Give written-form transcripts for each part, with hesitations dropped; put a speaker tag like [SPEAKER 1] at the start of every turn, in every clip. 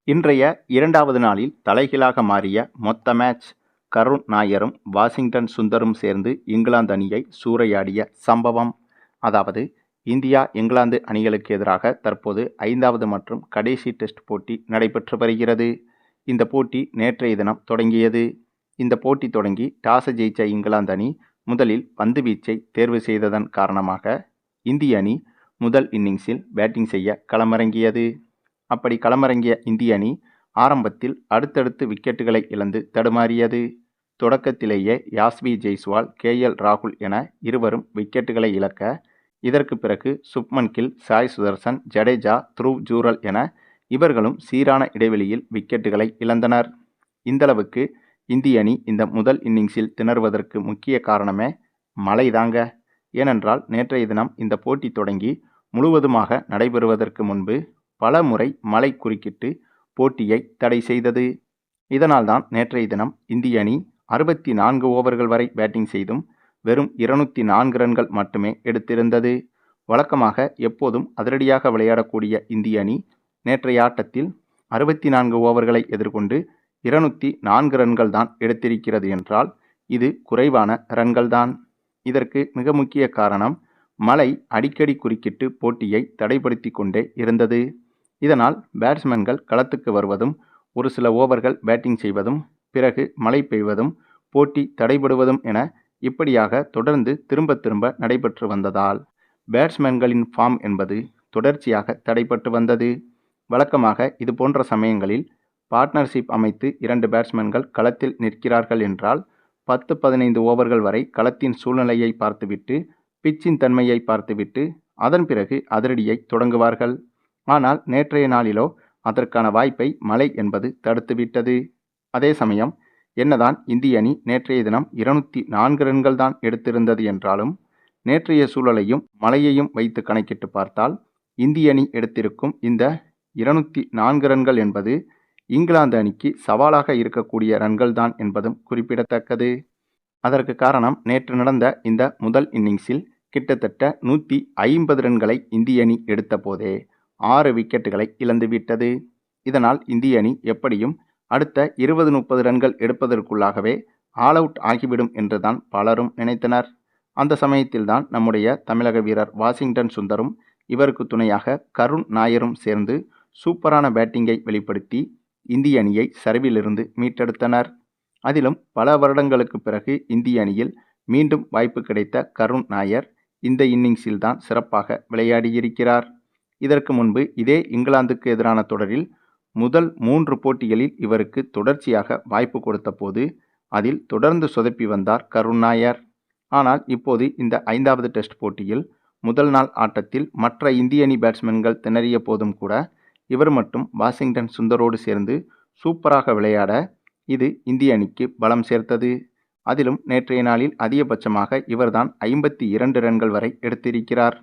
[SPEAKER 1] இன்றைய இரண்டாவது நாளில் தலைகீழாக மாறிய மொத்த மேட்ச். கருண் நாயரும் வாஷிங்டன் சுந்தரும் சேர்ந்து இங்கிலாந்து அணியை சூறையாடிய சம்பவம். அதாவது இந்தியா இங்கிலாந்து அணிகளுக்கு எதிராக தற்போது 5வது மற்றும் கடைசி டெஸ்ட் போட்டி நடைபெற்று வருகிறது. இந்த போட்டி நேற்றைய தினம் தொடங்கியது. இந்த போட்டி தொடங்கி டாஸ் ஜெயித்த இங்கிலாந்து அணி முதலில் பந்து வீச்சை தேர்வு செய்ததன் காரணமாக இந்திய அணி முதல் இன்னிங்ஸில் பேட்டிங் செய்ய களமிறங்கியது. அப்படி களமிறங்கிய இந்திய அணி ஆரம்பத்தில் அடுத்தடுத்து விக்கெட்டுகளை இழந்து தடுமாறியது. தொடக்கத்திலேயே யாஸ்வி ஜெய்ஸ்வால், KL ராகுல் என இருவரும் விக்கெட்டுகளை இழக்க, இதற்கு பிறகு சுப்மன் கில், சாய் சுதர்சன், ஜடேஜா, த்ருவ் ஜூரல் என இவர்களும் சீரான இடைவெளியில் விக்கெட்டுகளை இழந்தனர். இந்தளவுக்கு இந்திய அணி இந்த முதல் இன்னிங்ஸில் திணறுவதற்கு முக்கிய காரணமே மழைதாங்க. ஏனென்றால் நேற்றைய தினம் இந்த போட்டி தொடங்கி முழுவதுமாக நடைபெறுவதற்கு முன்பு பல முறை மழை குறுக்கிட்டு போட்டியை தடை செய்தது. இதனால்தான் நேற்றைய தினம் இந்திய அணி 64 ஓவர்கள் வரை பேட்டிங் செய்தும் வெறும் 204 ரன்கள் மட்டுமே எடுத்திருந்தது. வழக்கமாக எப்போதும் அதிரடியாக விளையாடக்கூடிய இந்திய அணி நேற்றைய ஆட்டத்தில் 64 ஓவர்களை எதிர்கொண்டு 204 ரன்கள் தான் எடுத்திருக்கிறது என்றால் இது குறைவான ரன்கள்தான். இதற்கு மிக முக்கிய காரணம் மழை அடிக்கடி குறுக்கிட்டு போட்டியை தடைப்படுத்தி கொண்டே இருந்தது. இதனால் பேட்ஸ்மேன்கள் களத்துக்கு வருவதும், ஒரு சில ஓவர்கள் பேட்டிங் செய்வதும், பிறகு மழை பெய்வதும், போட்டி தடைபடுவதும் என இப்படியாக தொடர்ந்து திரும்ப திரும்ப நடைபெற்று வந்ததால் பேட்ஸ்மேன்களின் ஃபார்ம் என்பது தொடர்ச்சியாக தடைபட்டு வந்தது. வழக்கமாக இது போன்ற சமயங்களில் பார்ட்னர்ஷிப் அமைத்து 2 பேட்ஸ்மேன்கள் களத்தில் நிற்கிறார்கள் என்றால் 10-15 ஓவர்கள் வரை களத்தின் சூழ்நிலையை பார்த்துவிட்டு, பிச்சின் தன்மையை பார்த்துவிட்டு அதன் பிறகு அதிரடியை தொடங்குவார்கள். ஆனால் நேற்றைய நாளிலோ அதற்கான வாய்ப்பை மழை என்பது தடுத்துவிட்டது. அதே சமயம் என்னதான் இந்திய அணி நேற்றைய தினம் 204 ரன்கள் தான் எடுத்திருந்தது என்றாலும் நேற்றைய சூழலையும் மழையையும் வைத்து கணக்கிட்டு பார்த்தால் இந்திய அணி எடுத்திருக்கும் இந்த 204 ரன்கள் என்பது இங்கிலாந்து அணிக்கு சவாலாக இருக்கக்கூடிய ரன்கள் தான் என்பதும் குறிப்பிடத்தக்கது. அதற்கு காரணம் நேற்று நடந்த இந்த முதல் இன்னிங்ஸில் கிட்டத்தட்ட 150 ரன்களை இந்திய அணி எடுத்த போதே 6 விக்கெட்டுகளை இழந்துவிட்டது. இதனால் இந்திய அணி எப்படியும் அடுத்த 20-30 ரன்கள் எடுப்பதற்குள்ளாகவே ஆல் அவுட் ஆகிவிடும் என்றுதான் பலரும் நினைத்தனர். அந்த சமயத்தில்தான் நம்முடைய தமிழக வீரர் வாஷிங்டன் சுந்தரும் இவருக்கு துணையாக கருண் நாயரும் சேர்ந்து சூப்பரான பேட்டிங்கை வெளிப்படுத்தி இந்திய அணியை சரிவிலிருந்து மீட்டெடுத்தனர். அதிலும் பல வருடங்களுக்கு பிறகு இந்திய அணியில் மீண்டும் வாய்ப்பு கிடைத்த கருண் நாயர் இந்த இன்னிங்ஸில்தான் சிறப்பாக விளையாடியிருக்கிறார். இதற்கு முன்பு இதே இங்கிலாந்துக்கு எதிரான தொடரில் முதல் 3 போட்டிகளில் இவருக்கு தொடர்ச்சியாக வாய்ப்பு கொடுத்த போது அதில் தொடர்ந்து சொதப்பி வந்தார் கருண் நாயர். ஆனால் இப்போது இந்த 5வது டெஸ்ட் போட்டியில் முதல் நாள் ஆட்டத்தில் மற்ற இந்திய அணி பேட்ஸ்மேன்கள் திணறிய போதும் கூட இவர் மட்டும் வாஷிங்டன் சுந்தரோடு சேர்ந்து சூப்பராக விளையாட இது இந்திய அணிக்கு பலம் சேர்த்தது. அதிலும் நேற்றைய நாளில் அதிகபட்சமாக இவர்தான் 52 ரன்கள் வரை எடுத்திருக்கிறார்.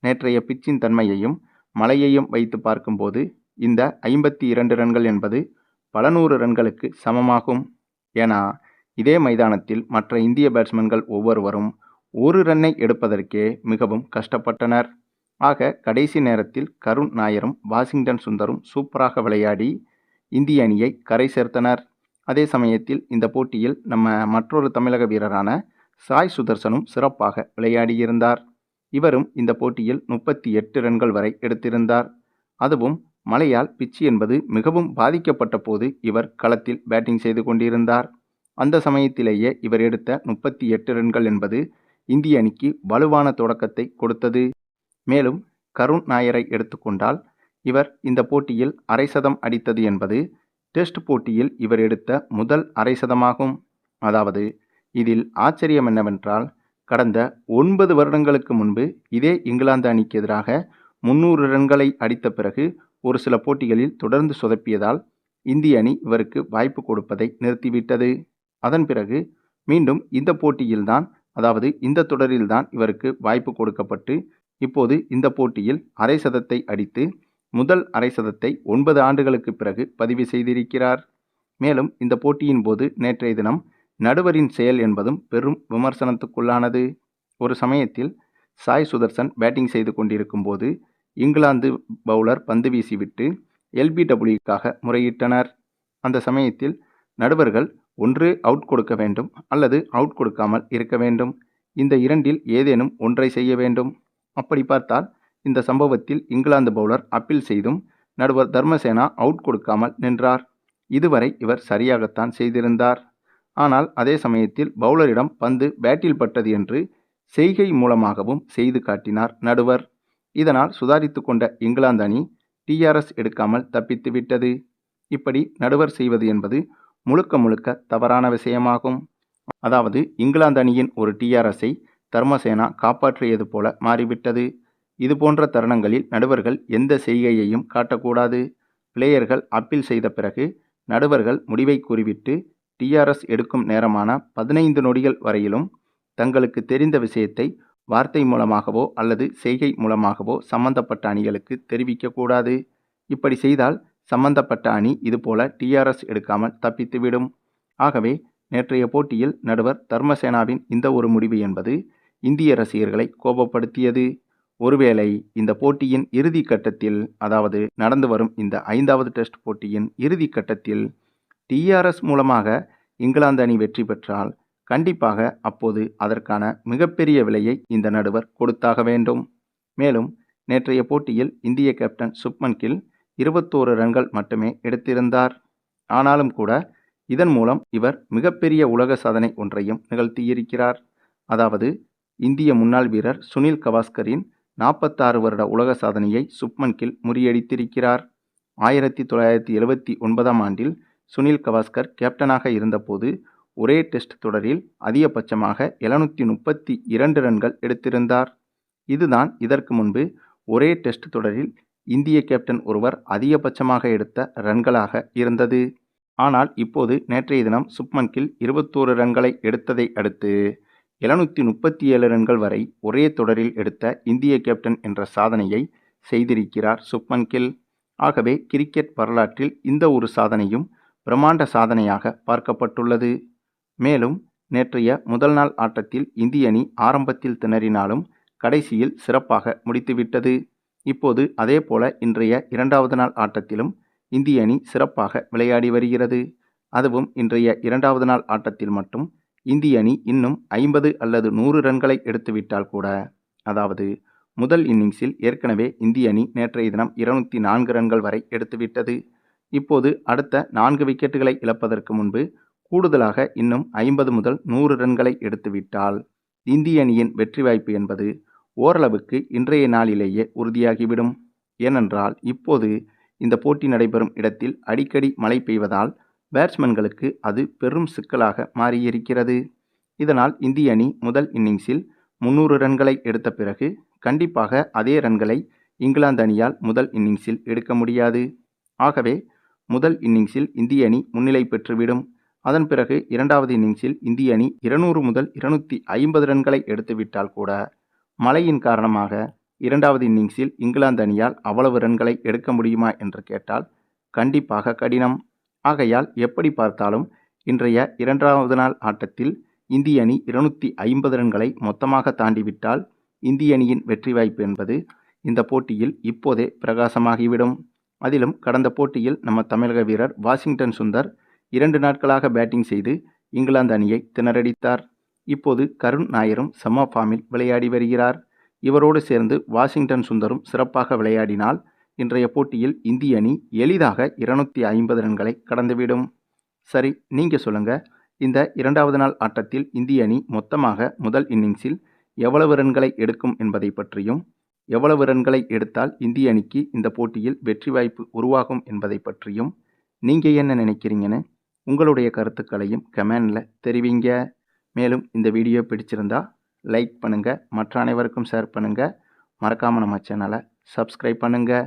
[SPEAKER 1] நேற்றைய பிச்சின் தன்மையையும் மழையையும் வைத்து பார்க்கும்போது இந்த 52 ரன்கள் என்பது பல 100 ரன்களுக்கு சமமாகும். ஏன்னா இதே மைதானத்தில் மற்ற இந்திய பேட்ஸ்மேன்கள் ஒவ்வொருவரும் ஒரு ரன்னை எடுப்பதற்கே மிகவும் கஷ்டப்பட்டனர். ஆக கடைசி நேரத்தில் கருண் நாயரும் வாஷிங்டன் சுந்தரும் சூப்பராக விளையாடி இந்திய அணியை கரை சேர்த்தனர். அதே சமயத்தில் இந்த போட்டியில் நம்ம மற்றொரு தமிழக வீரரான சாய் சுதர்சனும் சிறப்பாக விளையாடியிருந்தார். இவரும் இந்த போட்டியில் 38 ரன்கள் வரை எடுத்திருந்தார். அதுவும் மழையால் பிச்சு என்பது மிகவும் பாதிக்கப்பட்ட போது இவர் களத்தில் பேட்டிங் செய்து கொண்டிருந்தார். அந்த சமயத்திலேயே இவர் எடுத்த 38 ரன்கள் என்பது இந்திய அணிக்கு வலுவான தொடக்கத்தை கொடுத்தது. மேலும் கருண் நாயரை எடுத்துக்கொண்டால் இவர் இந்த போட்டியில் அரை சதம் அடித்தது என்பது டெஸ்ட் போட்டியில் இவர் எடுத்த முதல் அரை சதமாகும். அதாவது இதில் ஆச்சரியம் என்னவென்றால் கடந்த 9 வருடங்களுக்கு முன்பு இதே இங்கிலாந்து அணிக்கு எதிராக 300 ரன்களை அடித்த பிறகு ஒரு சில போட்டிகளில் தொடர்ந்து சொதப்பியதால் இந்திய அணி இவருக்கு வாய்ப்பு கொடுப்பதை நிறுத்திவிட்டது. அதன் பிறகு மீண்டும் இந்த போட்டியில்தான், அதாவது இந்த தொடரில்தான் இவருக்கு வாய்ப்பு கொடுக்கப்பட்டு இப்போது இந்த போட்டியில் அரை சதத்தை அடித்து முதல் அரை சதத்தை 9 ஆண்டுகளுக்கு பிறகு பதிவு செய்திருக்கிறார். மேலும் இந்த போட்டியின் போது நேற்றைய தினம் நடுவரின் செயல் என்பதும் பெரும் விமர்சனத்துக்குள்ளானது. ஒரு சமயத்தில் சாய் சுதர்சன் பேட்டிங் செய்து கொண்டிருக்கும் போது இங்கிலாந்து பவுலர் பந்து வீசிவிட்டு LBWக்காக முறையிட்டனர். அந்த சமயத்தில் நடுவர்கள் ஒன்று அவுட் கொடுக்க வேண்டும் அல்லது அவுட் கொடுக்காமல் இருக்க வேண்டும். இந்த இரண்டில் ஏதேனும் ஒன்றை செய்ய வேண்டும். அப்படி பார்த்தால் இந்த சம்பவத்தில் இங்கிலாந்து பவுலர் அப்பீல் செய்தும் நடுவர் தர்மசேனா அவுட் கொடுக்காமல் நின்றார். இதுவரை இவர் சரியாகத்தான் செய்திருந்தார். ஆனால் அதே சமயத்தில் பவுலரிடம் பந்து பேட்டில் பட்டது என்று செய்கை மூலமாகவும் செய்து காட்டினார் நடுவர். இதனால் சுதாரித்து கொண்ட இங்கிலாந்து அணி டிஆர்எஸ் எடுக்காமல் தப்பித்து விட்டது. இப்படி நடுவர் செய்வது என்பது முழுக்க முழுக்க தவறான விஷயமாகும். அதாவது இங்கிலாந்து அணியின் ஒரு டிஆர்எஸை தர்மசேனா காப்பாற்றியது போல மாறிவிட்டது. இதுபோன்ற தருணங்களில் நடுவர்கள் எந்த செய்கையையும் காட்டக்கூடாது. பிளேயர்கள் அப்பீல் செய்த பிறகு நடுவர்கள் முடிவை கூறிவிட்டு டிஆர்எஸ் எடுக்கும் நேரமான 15 நொடிகள் வரையிலும் தங்களுக்கு தெரிந்த விஷயத்தை வார்த்தை மூலமாகவோ அல்லது செய்கை மூலமாகவோ சம்பந்தப்பட்ட அணிகளுக்கு தெரிவிக்கக்கூடாது. இப்படி செய்தால் சம்பந்தப்பட்ட அணி இதுபோல டிஆர்எஸ் எடுக்காமல் தப்பித்துவிடும். ஆகவே நேற்றைய போட்டியில் நடுவர் தர்மசேனாவின் இந்த ஒரு முடிவு என்பது இந்திய ரசிகர்களை கோபப்படுத்தியது. ஒருவேளை இந்த போட்டியின் இறுதி கட்டத்தில், அதாவது நடந்து வரும் இந்த 5வது டெஸ்ட் போட்டியின் இறுதி கட்டத்தில் டிஆர்எஸ் மூலமாக இங்கிலாந்து அணி வெற்றி பெற்றால் கண்டிப்பாக அப்போது அதற்கான மிகப்பெரிய விலையை இந்த நடுவர் கொடுத்தாக வேண்டும். மேலும் நேற்றைய போட்டியில் இந்திய கேப்டன் சுப்மன் கில் 21 ரன்கள் மட்டுமே எடுத்திருந்தார். ஆனாலும் கூட இதன் மூலம் இவர் மிகப்பெரிய உலக சாதனை ஒன்றையும் நிகழ்த்தியிருக்கிறார். அதாவது இந்திய முன்னாள் வீரர் சுனில் கவாஸ்கரின் 46 வருட உலக சாதனையை சுப்மன் கில் முறியடித்திருக்கிறார். 1979ஆம் ஆண்டில் சுனில் கவாஸ்கர் கேப்டனாக இருந்தபோது ஒரே டெஸ்ட் தொடரில் அதிகபட்சமாக 732 ரன்கள் எடுத்திருந்தார். இதுதான் இதற்கு முன்பு ஒரே டெஸ்ட் தொடரில் இந்திய கேப்டன் ஒருவர் அதிகபட்சமாக எடுத்த ரன்களாக இருந்தது. ஆனால் இப்போது நேற்றைய தினம் சுப்மன் கில் 21 ரன்களை எடுத்ததை அடுத்து 737 ரன்கள் வரை ஒரே தொடரில் எடுத்த இந்திய கேப்டன் என்ற சாதனையை செய்திருக்கிறார் சுப்மன் கில். ஆகவே கிரிக்கெட் வரலாற்றில் இந்த ஒரு சாதனையும் பிரம்மாண்ட சாதனையாக பார்க்கப்பட்டுள்ளது. மேலும் நேற்றைய முதல் நாள் ஆட்டத்தில் இந்திய அணி ஆரம்பத்தில் திணறினாலும் கடைசியில் சிறப்பாக முடித்துவிட்டது. இப்போது அதேபோல இன்றைய 2வது நாள் ஆட்டத்திலும் இந்திய அணி சிறப்பாக விளையாடி வருகிறது. அதுவும் இன்றைய 2வது நாள் ஆட்டத்தில் மட்டும் இந்திய அணி இன்னும் 50 அல்லது 100 ரன்களை எடுத்துவிட்டால் கூட, அதாவது முதல் இன்னிங்ஸில் ஏற்கனவே இந்திய அணி நேற்றைய தினம் 204 ரன்கள் வரை எடுத்துவிட்டது. இப்போது அடுத்த 4 விக்கெட்டுகளை இழப்பதற்கு முன்பு கூடுதலாக இன்னும் 50 முதல் 100 ரன்களை எடுத்துவிட்டால் இந்திய அணியின் வெற்றி வாய்ப்பு என்பது ஓரளவுக்கு இன்றைய நாளிலேயே உறுதியாகிவிடும். ஏனென்றால் இப்போது இந்த போட்டி நடைபெறும் இடத்தில் அடிக்கடி மழை பெய்வதால் பேட்ஸ்மேன்களுக்கு அது பெரும் சிக்கலாக மாறியிருக்கிறது. இதனால் இந்திய அணி முதல் இன்னிங்ஸில் 300 ரன்களை எடுத்த பிறகு கண்டிப்பாக அதே ரன்களை இங்கிலாந்து அணியால் முதல் இன்னிங்ஸில் எடுக்க முடியாது. ஆகவே முதல் இன்னிங்ஸில் இந்திய அணி முன்னிலை பெற்றுவிடும். அதன் பிறகு 2வது இன்னிங்ஸில் இந்திய அணி 200 முதல் 250 ரன்களை எடுத்துவிட்டால் கூட மழையின் காரணமாக 2வது இன்னிங்ஸில் இங்கிலாந்து அணியால் அவ்வளவு ரன்களை எடுக்க முடியுமா என்று கேட்டால் கண்டிப்பாக கடினம். ஆகையால் எப்படி பார்த்தாலும் இன்றைய 2வது நாள் ஆட்டத்தில் இந்திய அணி 250 ரன்களை மொத்தமாக தாண்டிவிட்டால் இந்திய அணியின் வெற்றி வாய்ப்பு என்பது இந்த போட்டியில் இப்போதே பிரகாசமாகிவிடும். அதிலும் கடந்த போட்டியில் நம்ம தமிழக வீரர் வாஷிங்டன் சுந்தர் 2 நாட்களாக பேட்டிங் செய்து இங்கிலாந்து அணியை திணறடித்தார். இப்போது கருண் நாயரும் செம ஃபார்மில் விளையாடி வருகிறார். இவரோடு சேர்ந்து வாஷிங்டன் சுந்தரும் சிறப்பாக விளையாடினால் இன்றைய போட்டியில் இந்திய அணி எளிதாக 250 ரன்களை கடந்துவிடும். சரி, நீங்கள் சொல்லுங்கள், இந்த 2வது நாள் ஆட்டத்தில் இந்திய அணி மொத்தமாக முதல் இன்னிங்ஸில் எவ்வளவு ரன்களை எடுக்கும் என்பதை பற்றியும், எவ்வளவு ரன்களை எடுத்தால் இந்திய அணிக்கு இந்த போட்டியில் வெற்றி வாய்ப்பு உருவாகும் என்பதை பற்றியும் நீங்கள் என்ன நினைக்கிறீங்கன்னு உங்களுடைய கருத்துக்களையும் கமெண்டில் தெரிவிங்க. மேலும் இந்த வீடியோ பிடிச்சிருந்தா லைக் பண்ணுங்கள், மற்ற அனைவருக்கும் ஷேர் பண்ணுங்கள், மறக்காமல் நம்ம சேனலை சப்ஸ்கிரைப் பண்ணுங்கள்.